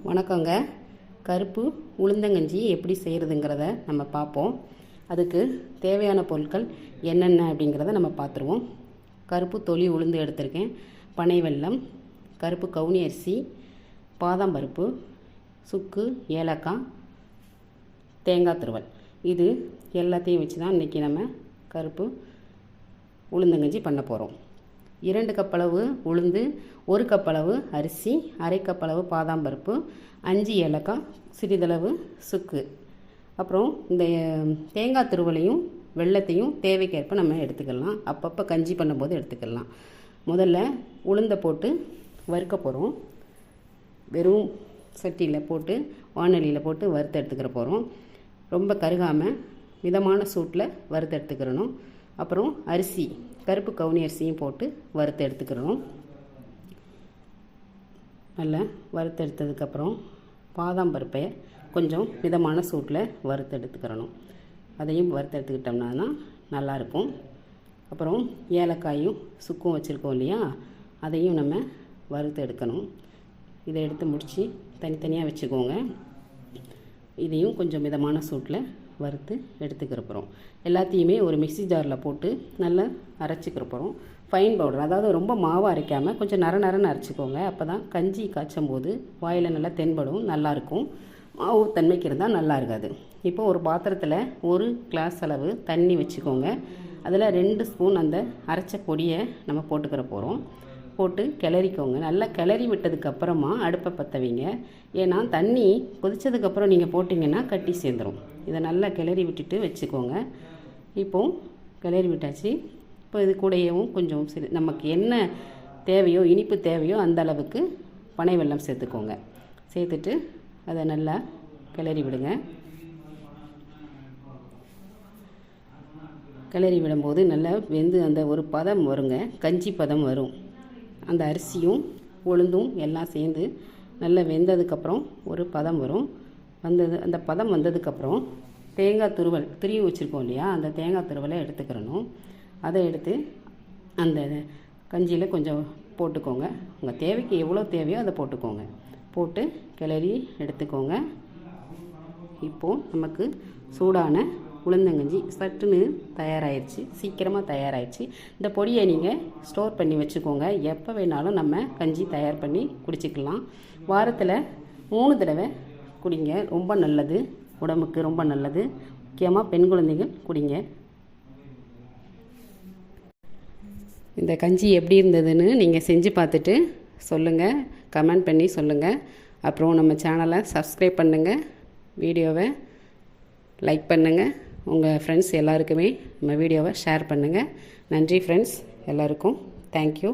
வணக்கங்க. கருப்பு உளுந்தங்கஞ்சி எப்படி செய்கிறதுங்கிறத நம்ம பார்ப்போம். அதுக்கு தேவையான பொருட்கள் என்னென்ன அப்படிங்கிறத நம்ம பார்த்துருவோம். கருப்பு தொளி உளுந்து எடுத்திருக்கேன், பனை வெல்லம், கருப்பு கவுனி அரிசி, பாதாம் பருப்பு, சுக்கு, ஏலக்காய், தேங்காய் துருவல். இது எல்லாத்தையும் வச்சு தான் இன்றைக்கி நம்ம கருப்பு உளுந்தங்கஞ்சி பண்ண போகிறோம். 2 கப் அளவு உளுந்து, 1 கப் அளவு அரிசி, அரை கப் அளவு பாதாம் பருப்பு, 5 ஏலக்காய், சிறிதளவு சுக்கு. அப்புறம் இந்த தேங்காய் துருவலையும் வெல்லத்தையும் தேவைக்கேற்ப நம்ம எடுத்துக்கலாம். அப்பப்போ கஞ்சி பண்ணும்போது எடுத்துக்கலாம். முதல்ல உளுந்தை போட்டு வறுக்க போகிறோம். வெறும் சட்டியில் போட்டு வானலியில் போட்டு வறுத்து எடுத்துக்கிற போகிறோம். ரொம்ப கருகாமல் மிதமான சூட்டில் வறுத்து எடுத்துக்கிறணும். அப்புறம் அரிசி, கருப்பு கவுனி அரிசியும் போட்டு வறுத்து எடுத்துக்கிறணும். நல்லா வறுத்து எடுத்ததுக்கப்புறம் பாதாம் பருப்பை கொஞ்சம் மிதமான சூட்டில் வறுத்து எடுத்துக்கிறணும். அதையும் வறுத்து எடுத்துக்கிட்டோம்னா தான் நல்லாயிருக்கும். அப்புறம் ஏலக்காயும் சுக்கும் வச்சுருக்கோம் இல்லையா, அதையும் நம்ம வறுத்து எடுக்கணும். இதை எடுத்து முடித்து தனித்தனியாக வச்சுக்கோங்க. இதையும் கொஞ்சம் மிதமான சூட்டில் வறுத்து எடுத்துக்கிற போகிறோம். எல்லாத்தையுமே ஒரு மிக்ஸி ஜாரில் போட்டு நல்லா அரைச்சிக்கிற போகிறோம். ஃபைன் பவுடர், அதாவது ரொம்ப மாவாக அரைக்காமல் கொஞ்சம் நரன்னு அரைச்சிக்கோங்க. அப்போ தான் கஞ்சி காய்ச்சும் போது வாயில் நல்லா தென்படும், நல்லாயிருக்கும். மாவு தன்மைக்கு இருந்தால் நல்லா இருக்காது. இப்போ ஒரு பாத்திரத்தில் 1 கிளாஸ் அளவு தண்ணி வச்சுக்கோங்க. அதில் 2 ஸ்பூன் அந்த அரைச்ச பொடியை நம்ம போட்டுக்கிற போகிறோம். போட்டு கிளறிக்கோங்க. நல்லா கிளறி விட்டதுக்கப்புறமா அடுப்பை பற்ற வைங்க. ஏன்னா தண்ணி கொதித்ததுக்கப்புறம் நீங்கள் போட்டிங்கன்னா கட்டி சேர்ந்துடும். இதை நல்லா கிளறி விட்டுட்டு வச்சுக்கோங்க. இப்போது கிளறி விட்டாச்சு. இப்போ இது கூடயேவும் கொஞ்சம் நமக்கு என்ன தேவையோ, இனிப்பு தேவையோ அந்த அளவுக்கு பனை வெல்லம் சேர்த்துக்கோங்க. சேர்த்துட்டு அதை நல்லா கிளறி விடுங்க. கிளறி விடும்போது நல்லா வெந்து அந்த ஒரு பதம் வருங்க, கஞ்சி பதம் வரும். அந்த அரிசியும் உளுந்தும் எல்லாம் சேர்ந்து நல்லா வெந்ததுக்கப்புறம் ஒரு பதம் வரும். அந்த பதம் வந்ததுக்கப்புறம் தேங்காய் துருவல் துருவி வச்சுருக்கோம் இல்லையா, அந்த தேங்காய் துருவலை எடுத்துக்கிறணும். அதை எடுத்து அந்த கஞ்சியில் கொஞ்சம் போட்டுக்கோங்க. உங்கள் தேவைக்கு எவ்வளோ தேவையோ அதை போட்டுக்கோங்க. போட்டு கிளறி எடுத்துக்கோங்க. இப்போது நமக்கு சூடான உளுந்தங்கஞ்சி சட்டுன்னு தயாராகிடுச்சு, சீக்கிரமாக தயாராகிடுச்சு. இந்த பொடியை நீங்கள் ஸ்டோர் பண்ணி வச்சுக்கோங்க. எப்போ வேணாலும் நம்ம கஞ்சி தயார் பண்ணி குடிச்சிக்கலாம். வாரத்தில் 3 தடவை குடிங்க, ரொம்ப நல்லது, உடம்புக்கு ரொம்ப நல்லது. முக்கியமாக பெண் குழந்தைகள் குடிங்க. இந்த கஞ்சி எப்படி இருந்ததுன்னு நீங்கள் செஞ்சு பார்த்துட்டு சொல்லுங்கள், கமெண்ட் பண்ணி சொல்லுங்கள். அப்புறம் நம்ம சேனலை சப்ஸ்கிரைப் பண்ணுங்கள், வீடியோவை லைக் பண்ணுங்கள், உங்கள் ஃப்ரெண்ட்ஸ் எல்லாருக்குமே நம்ம வீடியோவை ஷேர் பண்ணுங்கள். நன்றி ஃப்ரெண்ட்ஸ் எல்லாருக்கும். தேங்க்யூ.